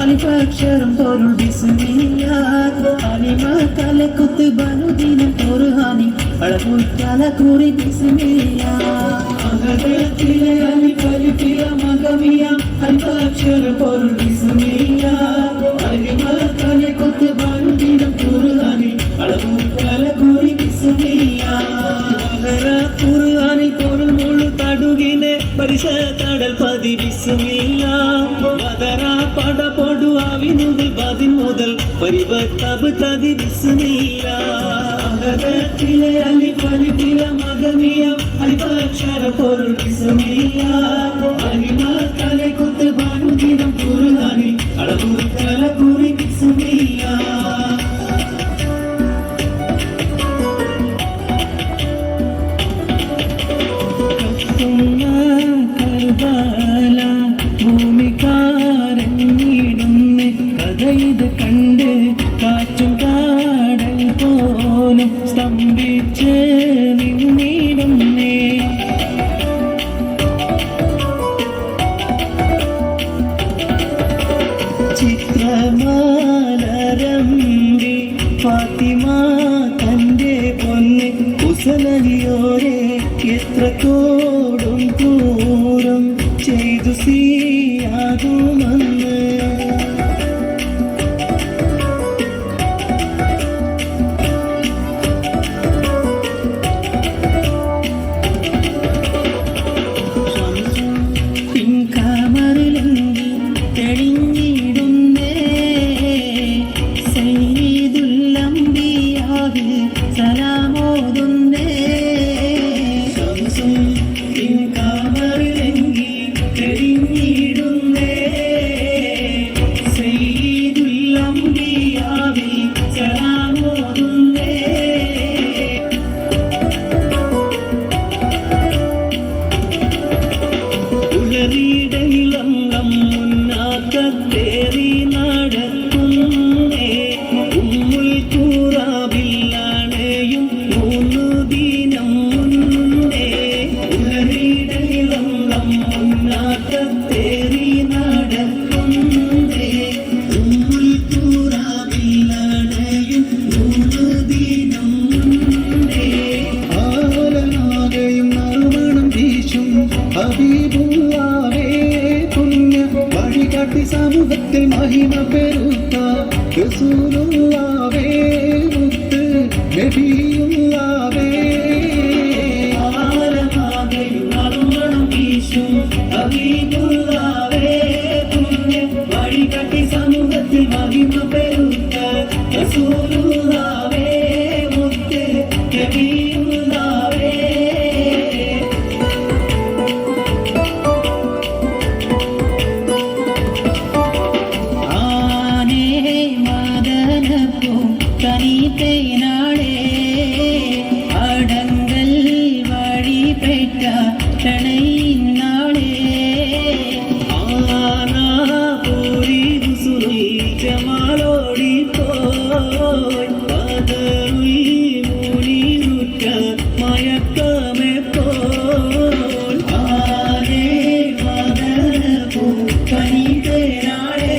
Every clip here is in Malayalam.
അലിഫക്ഷരം പൊരുൾ ബിസ്മില്ലാ അലിമ തലക്കുത്ത് ബനുദിനം ഖുർആനി അളവുറ്റല കുറി ബിസ്മില്ലാ അഹദത്തിലെ അലിഫലിഫില മഗമിയ അലിഫക്ഷരം പൊരുൾ ബിസ്മില്ലാ അലിമ തലക്കുത്ത് ബനുദിനം ഖുർആനി അളവുറ്റല കുറി ബിസ്മില്ലാ ഖുർആനിൽ പൊരുൾ മുഴു തടുകിനെ പരിശതടൽ പതി ബിസ്മില്ലാ മദറാ പടപൊടു ആവിനുകൾ പതിൻ മുതൽ പരിവത്തബ് തതി ബിസ്മില്ലാ അഹദത്തിലെ അലിഫലിഫില മഗമിയ അലിഫക്ഷര പൊരുൾ ബിസ്മില്ലാ അലിമ തലക്കുത്ത് ബനുദിനം ഖുർആനി അളവുറ്റല കുറി ബിസ്മില്ലാ ഭൂമിക്കാരങ്ങിടുന്ന കഥയിത് കണ്ട് കാറ്റും കാടൽ പോലും സ്തംഭിച്ച് നിന്നിടുന്നേ ചിത്രമാലരമ്പി ഫാത്തിമ തന്റെ പൊന്ന് കുസലനിയോരെ എത്ര കോടും ദൂരം ചെയ്തു സിയാതുമെന്ന് പിൻകാമറിലെങ്കിൽ തെളിഞ്ഞിടുന്നേ സയ്യിദുല്ലംബിയാഹ് സലാമോതുന്നേ മുന്നാക്കത്തേറി നടക്കുന്നേ ഉമ്മുൽ ഖുറാബില്ലാണെയും 3 ദിനം മുന്നേ ഉലറിടയിളം മുന്നാക്കത്തേറി നടക്കുന്നേ ഉമ്മുൽ ഖുറാബില്ലാണെയും 3 ദിനം മുന്നേ ആലനാകെയും നറുമണം വീശും ഹബീബുള്ളാഹേ വഴികാട്ടി സമൂഹത്തിൽ മഹിമ പെരുത്ത റസൂലുള്ളാഹേ മുത്ത് നബിയുള്ളാഹേ ആലമാകെയും നറുമണം വീശും ഹബീബുള്ളാഹേ വഴികാട്ടി സമൂഹത്തിൽ മഹിമ പെരുത്ത റസൂലുള്ളാഹേ മുത്ത് നബിയുള്ളാഹേ തനിത്തേനാളേ അടങ്കൽ വഴിപെട്ട ക്ഷണയിന്നാളേ ആനാപൂരി ദുസുറി ജമാലോടി പോയി പദറുയി മുനിരുറ്റ മയക്കമേ പോൽ ആനേ മദനപൂ തനിത്തേനാളേ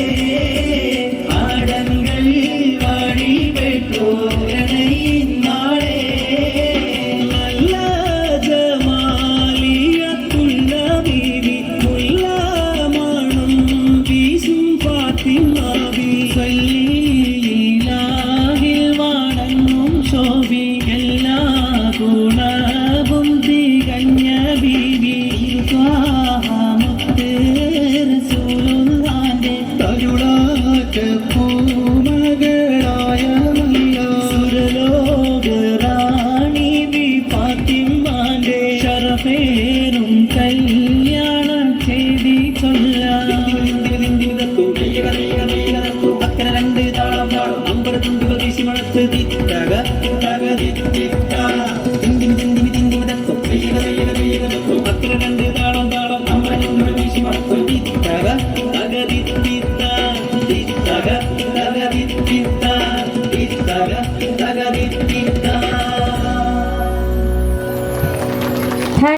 അടങ്കൽ പേരും കല്യാണം ചെയ്തി അക്കര 2 താളം താളം അമ്പലത്തുണ്ടുകൾ വീശി മണത്ത് തിത്തക അക്കര 2 താളം താളം അമ്പലത്തുണ്ടുകൾ വീശി മണത്ത് തകതി